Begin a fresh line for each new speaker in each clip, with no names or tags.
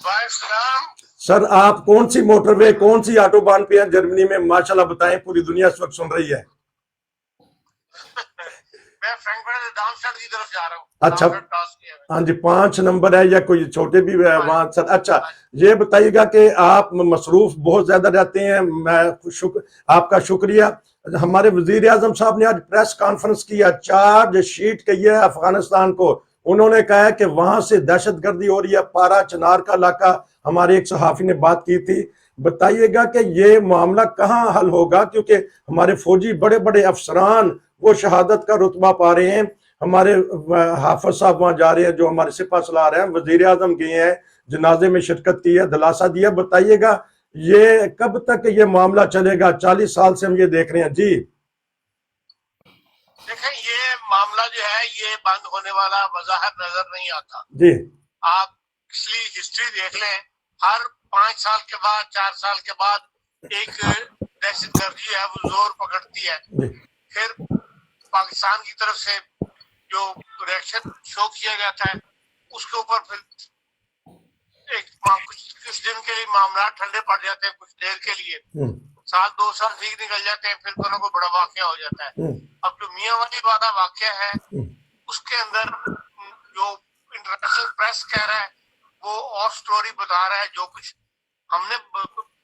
भाई सलाम।
सर आप कौन सी मोटरवे कौन सी ऑटोबान पे हैं जर्मनी में, माशाल्लाह बताएं, पूरी दुनिया इस वक्त सुन रही है।
मैं फ्रैंकफर्ट से डार्मस्टाड की तरफ जा रहा हूँ।
अच्छा, हाँ जी, 5 नंबर है या कोई छोटे भी है वहाँ सर। अच्छा, ये बताइएगा कि आप मसरूफ बहुत ज्यादा रहते हैं, मैं आपका शुक्रिया। हमारे वजीर आजम साहब ने आज प्रेस कॉन्फ्रेंस किया, चार्ज शीट की है अफगानिस्तान को। उन्होंने कहा है कि वहां से दहशतगर्दी हो रही है, पारा चनार का इलाका। हमारे एक सहाफी ने बात की थी, बताइएगा कि ये मामला कहाँ हल होगा, क्योंकि हमारे फौजी बड़े बड़े अफसरान वो शहादत का रुतबा पा रहे हैं। हमारे हाफिज साहब वहां जा रहे हैं, जो हमारे सिपा सलार हैं, वजीर आजम गए हैं, जनाजे में शिरकत की है, दिलासा दिया। बताइएगा ये कब तक ये मामला चलेगा? 40 साल से हम ये देख रहे हैं जी।
देखें, ये मामला जो है ये बंद होने वाला वजाहत नजर नहीं आता
जी।
आप पिछली हिस्ट्री देख लें, हर 5 साल के बाद 4 साल के बाद एक दहशतगर्दी है वो जोर पकड़ती है। फिर पाकिस्तान की तरफ से जो रिएक्शन शो किया जाता है उसके ऊपर फिर कुछ दिन के लिए मामला ठंडे पड़ जाते हैं, कुछ देर के लिए, साल 2 साल ठीक निकल जाते हैं, फिर कोई ना कोई बड़ा वाकया हो जाता है। अब जो मियां वाली वाला वाकया है उसके अंदर जो इंटरनेशनल प्रेस कह रहा है वो और स्टोरी बता रहा है। जो कुछ हमने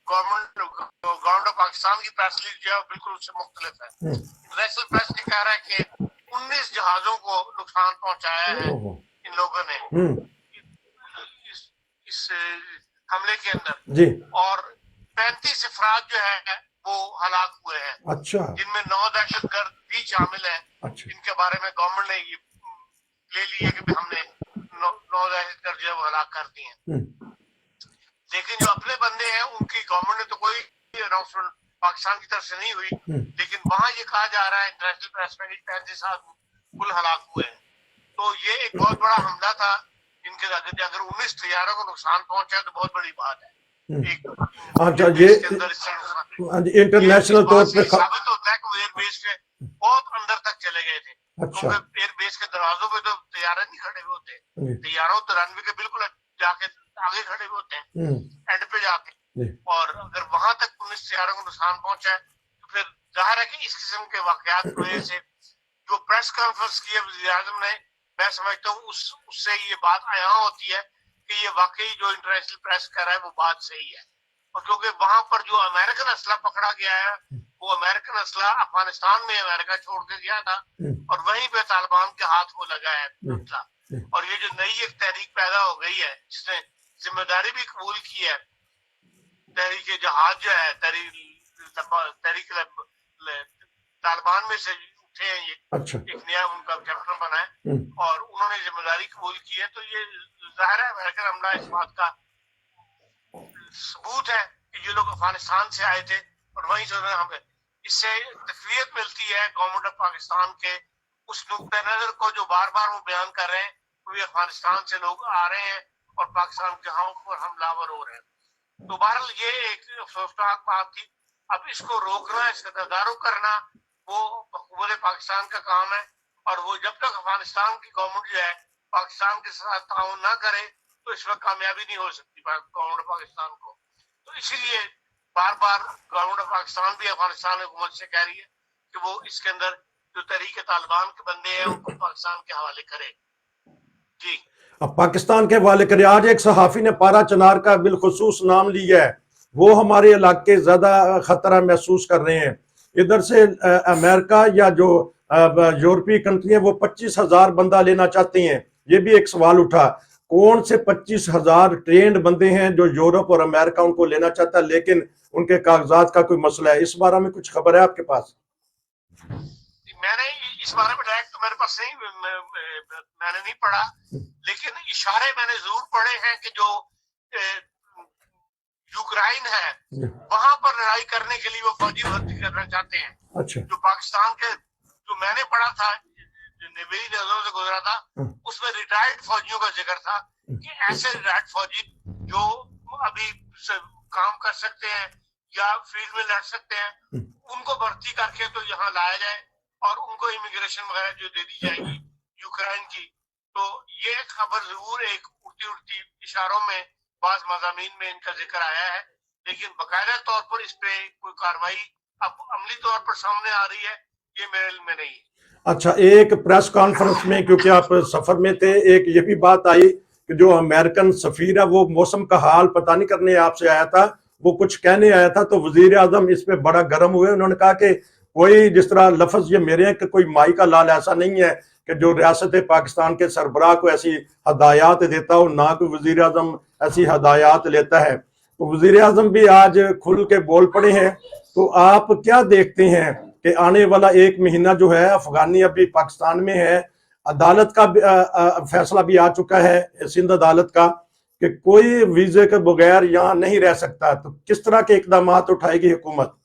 गवर्नमेंट ऑफ पाकिस्तान की प्रेस रिलीज जो है बिल्कुल उससे मुख्तलिफ है। इंटरनेशनल प्रेस ने कह रहा है कि 19 जहाजों को नुकसान पहुंचाया है इन लोगों ने इस हमले के अंदर जी, और 35 अफराद जो है वो हलाक हुए हैं। अच्छा, जिनमें 9 दहशतगर्द भी शामिल हैं। अच्छा, इनके बारे में गवर्नमेंट ने ये ले ली है कि हमने 9 दहशतगर्द जो है वो हलाक कर दिए हैं। लेकिन जो अपने बंदे हैं उनकी गवर्नमेंट ने तो कोई अनाउंसमेंट पाकिस्तान की तरफ से नहीं हुई, लेकिन वहां ये कहा जा रहा है इंटरनेशनल प्रेस में 35 आदमी कुल हलाक हुए हैं। तो ये एक बहुत बड़ा हमला था इनके, अगर 19 तैयारों को नुकसान पहुंचा तो बहुत बड़ी बात है।
अच्छा, ये इंटरनेशनल तौर पे
साबित होता है कि एयरबेस के बहुत अंदर तक चले गए थे। अच्छा, एयरबेस के दरवाजों पे तो तैयारे नहीं खड़े हुए होते, तैयारों तो रनवे के बिल्कुल जाके आगे खड़े हुए होते हैं एंड पे जाके। और अगर वहां तक 19 तैयारों को नुकसान पहुंचा है तो फिर जाहिर है कि इस किस्म के वाकयात की वजह से जो प्रेस कॉन्फ्रेंस की है वज़ीर आज़म ने, मैं समझता हूँ उससे ये बात आया होती है कि ये वाकई जो इंटरनेशनल प्रेस कर रहा है वो बात सही है। और क्योंकि वहां पर जो अमेरिकन असला पकड़ा गया है वो अमेरिकन असला अफगानिस्तान में अमेरिका छोड़ के गया था और वहीं पे तालिबान के हाथ को लगा है असला। और ये जो नई एक तहरीक पैदा हो गई है जिसने जिम्मेदारी भी कबूल की है, तहरीक जहाज जो है, तहरीक तालिबान में से उठे हैं ये। अच्छा, एक नया उनका कैप्टन बना है और उन्होंने जिम्मेदारी कबूल की है। तो ये जाहिर है अमेरिकन हमला इस बात का सबूत है कि ये लोग अफगानिस्तान से आए थे और वहीं से हमें इससे तकवीयत मिलती है गवर्नमेंट ऑफ पाकिस्तान के उस नुक्ते नजर को जो बार बार वो बयान कर रहे हैं कि अफगानिस्तान से लोग आ रहे हैं और पाकिस्तान के पर हमलावर हो रहे हैं। तो बहरहाल ये एक अफसोसनाक बात थी। अब इसको रोकना, इसका तदारुक करना वो हुकूमत पाकिस्तान का काम है। और वो जब तक अफगानिस्तान की गवर्नमेंट जो है पाकिस्तान के साथ ताउन ना करे तो इस वक्त कामयाबी नहीं हो सकती गवर्नमेंट पाकिस्तान को। तो इसीलिए बार बार गवर्नमेंट ऑफ पाकिस्तान भी अफगानिस्तान हुकूमत से कह रही है कि वो इसके अंदर जो तहरीक तालिबान के बंदे हैं उनको पाकिस्तान के हवाले करे। जी,
अब पाकिस्तान के हवाले करे। आज एक सहाफी ने पारा चनार का बिलखुसूस नाम लिया है, वो हमारे इलाके ज्यादा खतरा महसूस कर रहे हैं। इधर से अमेरिका या जो यूरोपीय कंट्री है वो 25,000 बंदा लेना चाहती हैं। ये भी एक सवाल उठा, कौन से 25,000 ट्रेंड बंदे हैं जो यूरोप और अमेरिका उनको लेना चाहता है, लेकिन उनके कागजात का कोई मसला है। इस बारे में कुछ खबर है आपके पास?
मैंने इस बारे में डायरेक्ट तो मेरे पास नहीं, मैंने नहीं पढ़ा, लेकिन इशारे मैंने जरूर पढ़े हैं कि जो यूक्रेन है वहां पर लड़ाई करने के लिए वो फौजी भर्ती करना चाहते हैं। अच्छा, जो पाकिस्तान के जो मैंने पढ़ा था, मेरी नजरों से गुजरा था, उसमें रिटायर्ड फौजियों का जिक्र था कि ऐसे रिटायर्ड फौजी जो अभी काम कर सकते हैं या फील्ड में लड़ सकते हैं उनको भर्ती करके तो यहाँ लाया जाए और उनको इमिग्रेशन वगैरह जो दे दी जाएगी यूक्रेन की। तो ये खबर जरूर एक उड़ती उड़ती इशारों में बाज़ मज़ामीन में इनका जिक्र आया है, लेकिन बाकायदा तौर पर इस पे कोई कार्रवाई अब अमली तौर पर सामने आ रही है, ये मेरे इल्म में नहीं है।
अच्छा, एक प्रेस कॉन्फ्रेंस में, क्योंकि आप सफर में थे, एक ये भी बात आई कि जो अमेरिकन सफीर है वो मौसम का हाल पता नहीं करने आपसे आया था, वो कुछ कहने आया था, तो वजीर आजम इस पे बड़ा गर्म हुए। उन्होंने कहा कि कोई, जिस तरह लफ्ज ये मेरे हैं कि कोई माई का लाल ऐसा नहीं है कि जो रियासत पाकिस्तान के सरबराह को ऐसी हदायत देता हो, ना कोई वजीर आजम ऐसी हदायत लेता है। तो वजीर आजम भी आज खुल के बोल पड़े हैं। तो आप क्या देखते हैं कि आने वाला एक महीना जो है, अफगानी अभी पाकिस्तान में है, अदालत का फैसला भी आ चुका है सिंध अदालत का कि कोई वीजे के बगैर यहाँ नहीं रह सकता, तो किस तरह के इकदाम उठाएगी हुकूमत?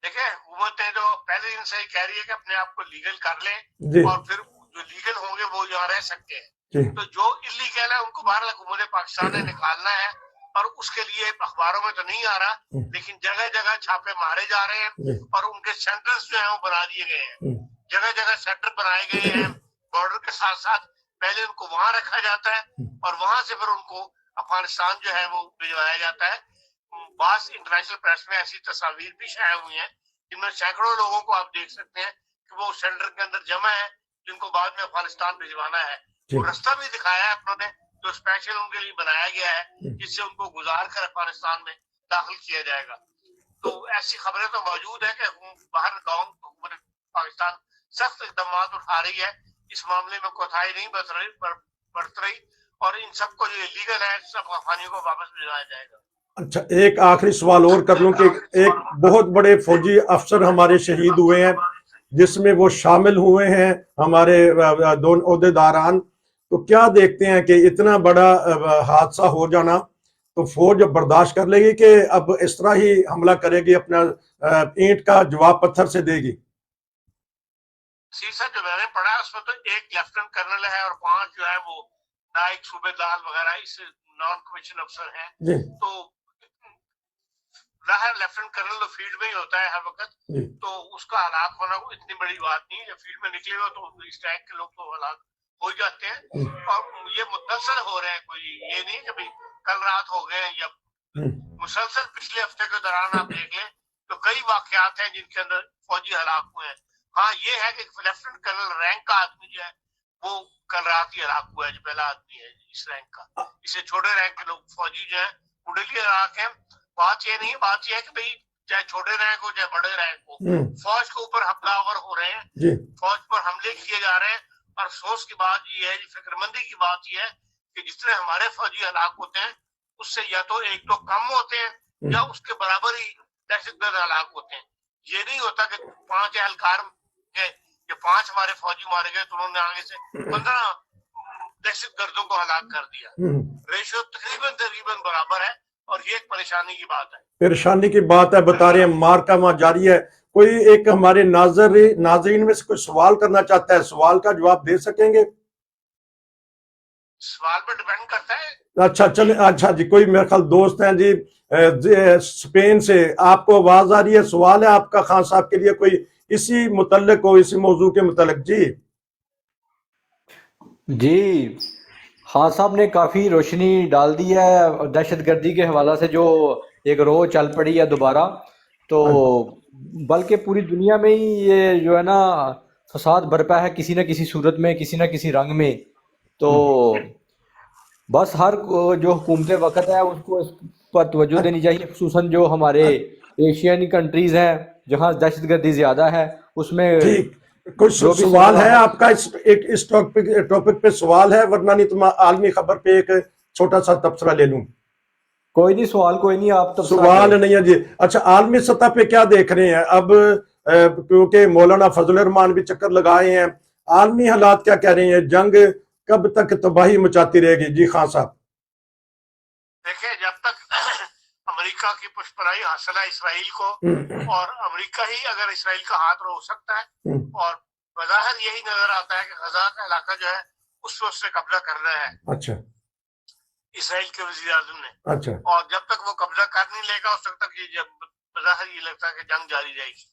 देखिए, हुकूमतें जो पहले दिन से ही कह रही है कि अपने आप को लीगल कर
जी।
लें, और फिर जो लीगल होंगे वो यहाँ रह सकते हैं।
जी।
तो जो इलीगल है उनको बाहर हुकूमत पाकिस्तान ने निकालना है, और उसके लिए अखबारों में तो नहीं आ रहा, लेकिन जगह जगह छापे मारे जा रहे हैं, और उनके सेंटर्स जो है वो बना दिए गए हैं। जगह जगह सेंटर बनाए गए हैं बॉर्डर के साथ साथ। पहले उनको वहां रखा जाता है, और वहां से फिर उनको अफगानिस्तान जो है वो भिजवाया जाता है। बास इंटरनेशनल प्रेस में ऐसी तस्वीर भी शाया हुई हैं जिनमें सैकड़ों लोगों को आप देख सकते हैं कि वो सेंटर के अंदर जमा है, जिनको बाद में अफगानिस्तान भिजवाना है। वो रास्ता भी दिखाया है उन्होंने, जो स्पेशल उनके लिए बनाया गया है, जिससे उनको गुजार कर अफगानिस्तान में दाखिल किया जाएगा। तो ऐसी खबरें तो मौजूद है कि बाहर गाँव हुकूमत पाकिस्तान सख्त इकदाम उठा रही है, इस मामले में कोताही नहीं बरत रही, और इन सबको जो इलीगल है सब अफगानियों को वापस भिजवाया जाएगा। अच्छा,
एक आखिरी सवाल और कर लूं कि एक बहुत बड़े फौजी अफसर हमारे शहीद हुए हैं, जिसमें वो शामिल हुए हैं हमारे दोनों ओहदेदारान। तो क्या देखते हैं कि इतना बड़ा हादसा हो जाना, तो फौज बर्दाश्त कर लेगी कि अब इस तरह ही हमला करेगी, अपना ईंट का जवाब पत्थर से देगी?
सीसा जो मैंने पढ़ा उसमें तो एक लेफ्टिनेंट कर्नल है और 5 जो है वो नायक सूबेदार वगैरह इस नॉन कमीशन अफसर हैं। तो लेफ्टिनेंट कर्नल तो फील्ड में ही होता है हर वक्त, तो उसका हलाक होना इतनी बड़ी बात नहीं है। जब फील्ड में निकले हो तो इस टाइप के लोग तो हलाक हो जाते हैं, और ये मुसलसल हो रहे हैं, कोई ये नहीं कि भाई कल रात हो गए, या मुसलसल पिछले हफ्ते के दौरान आप देख लें तो कई वाकयात हैं जिनके अंदर फौजी हलाक हुए हैं। हाँ, ये है कि लेफ्टिनेंट कर्नल रैंक का आदमी जो है वो कल रात ही हलाक हुआ है, जो पहला आदमी है इस रैंक का। इससे छोटे रैंक के लोग फौजी जो है उड़ेली हलाक है। बात ये नहीं, बात ये है कि भाई चाहे छोटे रैंक हो चाहे बड़े रैंक हो, फौज के ऊपर हमलावर हो रहे हैं, फौज पर हमले किए जा रहे हैं। और अफसोस की बात ये है, फिक्रमंदी की बात ये है कि जितने हमारे फौजी हलाक होते हैं उससे या तो एक तो कम होते हैं या उसके बराबर ही दहशतगर्द हलाक होते हैं। ये नहीं होता कि 5 एहलकार के 5 हमारे फौजी मारे गए तो उन्होंने आगे से 15 दहशतगर्दों को हलाक कर दिया। रेशियो तकरीबन बराबर है, और ये एक परेशानी की बात है।
परेशानी की बात है, बता रहे हैं मार का वहां जारी है। कोई एक हमारे नाजरीन में से कोई सवाल करना चाहता है, सवाल का जवाब दे सकेंगे?
सवाल पर डिपेंड करता है।
अच्छा चले, अच्छा जी, कोई मेरे ख्याल दोस्त हैं जी स्पेन से, आपको आवाज आ रही है? सवाल है आपका खान साहब के लिए कोई इसी मुतल्लिक हो, इसी मौजू के मुतल्लिक?
जी, खान साहब ने काफ़ी रोशनी डाल दी है दहशतगर्दी के हवाला से, जो एक रोज चल पड़ी है दोबारा। तो बल्कि पूरी दुनिया में ही ये जो है ना फसाद बरपा है, किसी न किसी सूरत में, किसी न किसी रंग में। तो बस हर जो हुकूमत वक्त है उसको इस पर तवज्जो देनी चाहिए, खुसूसन जो हमारे एशियन कंट्रीज हैं जहाँ दहशतगर्दी ज्यादा है उसमें।
कुछ सवाल है आपका इस टॉपिक पे सवाल है? वरना नहीं तो आलमी खबर पे एक छोटा सा तबसरा ले लूं।
कोई नहीं, सवाल कोई नहीं, आप तब
सवाल नहीं है जी। अच्छा, आलमी सतह पे क्या देख रहे हैं अब, क्योंकि मौलाना फजल रहमान भी चक्कर लगाए हैं, आलमी हालात क्या कह रहे हैं? जंग कब तक तबाही मचाती रहेगी? जी खान साहब।
देखिए, जब तक अमेरिका की पुष्पराई हासिल है इसराइल को, और अमेरिका ही अगर इसराइल का हाथ रोक सकता है, और बज़ाहिर यही नजर आता है कि गजा का इलाका जो है उस पर उससे कब्जा करना है।
अच्छा,
इसराइल के वज़ीर आज़म ने।
अच्छा,
और जब तक वो कब्जा कर नहीं लेगा उस तक ये बज़ाहिर ये लगता है कि जंग जारी रहेगी,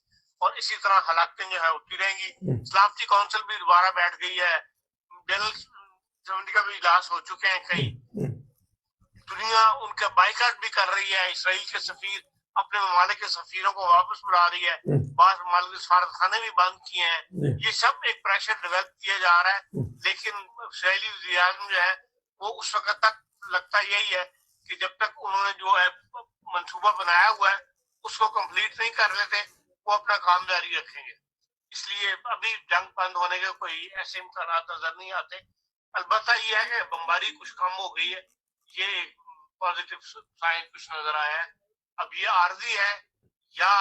और इसी तरह हलाकतें जो है होती रहेंगी। सलामती काउंसिल भी दोबारा बैठ गई है, जनरल असेंबली का भी इजलास हो चुके हैं कई, उनका बाइकाट भी कर रही है, इसराइल के सफीर अपने ममालिक के सफीरों को वापस बुला रही है, बाद ममालिक के सफारतखाने भी बंद किए हैं। ये सब एक प्रेशर डेवलप किया जा रहा है, लेकिन इसराइली वज़ीर-ए-आज़म जो है वो उस वक्त तक लगता यही है कि जब तक उन्होंने जो है मंसूबा बनाया हुआ है उसको कंप्लीट नहीं कर लेते वो अपना काम जारी रखेंगे। इसलिए अभी जंग बंद होने के कोई ऐसे इम्कानात नजर नहीं आते। अलबत्ता ये है कि बमबारी कुछ कम हो गई है, ये पॉजिटिव साइन कुछ नजर आया है। अब ये आर्जी है या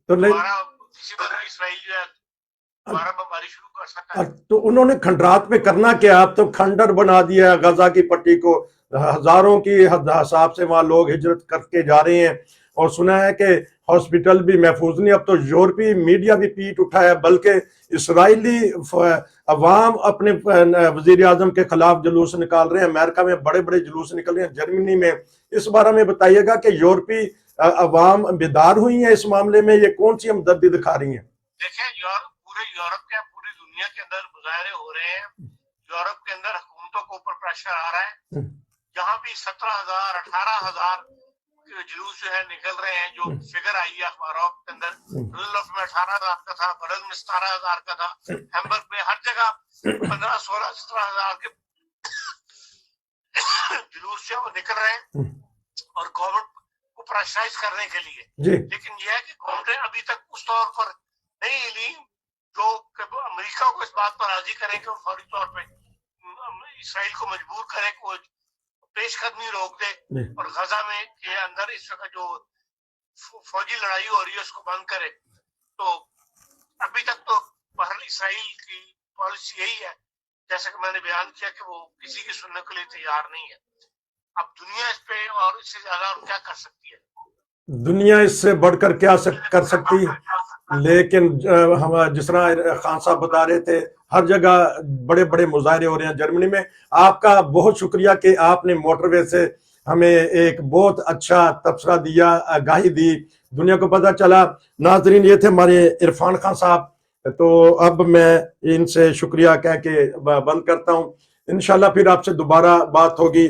तो
दोबारा किसी तरह इसराइल जो है दोबारा बमबारी शुरू कर सकता है।
तो उन्होंने खंडरात में करना क्या? अब तो खंडर बना दिया गजा की पट्टी को, हजारों की हिसाब से वहां लोग हिजरत करके जा रहे हैं, और सुना है कि हॉस्पिटल भी महफूज नहीं। अब तो यूरोपीय मीडिया भी पीट उठा है, बल्कि इसराइली अवाम अपने वजीर आजम के खिलाफ जुलूस निकाल रहे हैं। अमेरिका में बड़े बड़े जुलूस निकल रहे हैं, जर्मनी में। इस बारे में बताइएगा कि यूरोपीय अवाम बेदार हुई है इस मामले में, ये कौन सी हमदर्दी दिखा रही है?
देखें, पूरे यूरोप के पूरी दुनिया के अंदर मुजाहरे हो रहे हैं, यूरोप के अंदर हुकूमतों के ऊपर प्रेशर आ रहा है। जहाँ भी 17,000 18,000 जुलूस जो है निकल रहे हैं, जो फिगर आई है अखबारों के अंदर, डुससेल्डोर्फ में 18,000 का था, बर्लिन में 17,000 का था, हैम्बर्ग में, हर जगह 15, 16, 17,000 के जुलूस जो वो निकल रहे हैं और गवर्नमेंट को प्रेशराइज करने के लिए। लेकिन यह है कि गवर्नमेंट अभी तक उस तौर पर नहीं हिली जो अमेरिका को इस बात पर राजी करे कि वो फौरी तौर पर इसराइल को मजबूर करे को पेशकदमी रोक दे और गजा में के अंदर इस वक्त जो फौजी लड़ाई हो रही है उसको बंद करे। तो अभी तक तो बहरहाल इसराइल की पॉलिसी यही है, जैसा कि मैंने बयान किया, कि वो किसी की सुनने के लिए तैयार नहीं है। अब दुनिया इस पे और इससे ज्यादा और क्या कर सकती है?
दुनिया इससे बढ़कर क्या कर सकती है? लेकिन हम जिस तरह खान साहब बता रहे थे, हर जगह बड़े बड़े मुजाहरे हो रहे हैं। जर्मनी में आपका बहुत शुक्रिया कि आपने मोटरवे से हमें एक बहुत अच्छा तबसरा दिया, आगाही दी, दुनिया को पता चला। नाजरीन, ये थे हमारे इरफान खान साहब। तो अब मैं इनसे शुक्रिया कह के बंद करता हूँ। इंशाल्लाह फिर आपसे दोबारा बात होगी।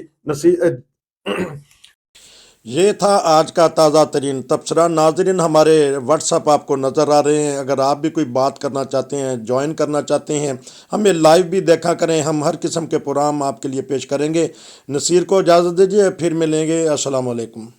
ये था आज का ताज़ा तरीन तबसरा। नाज़रीन, हमारे व्हाट्सएप आपको नज़र आ रहे हैं। अगर आप भी कोई बात करना चाहते हैं, ज्वाइन करना चाहते हैं, हमें लाइव भी देखा करें। हम हर किस्म के प्रोग्राम आपके लिए पेश करेंगे। नसीर को इजाज़त दीजिए, फिर मिलेंगे। अस्सलाम वालेकुम।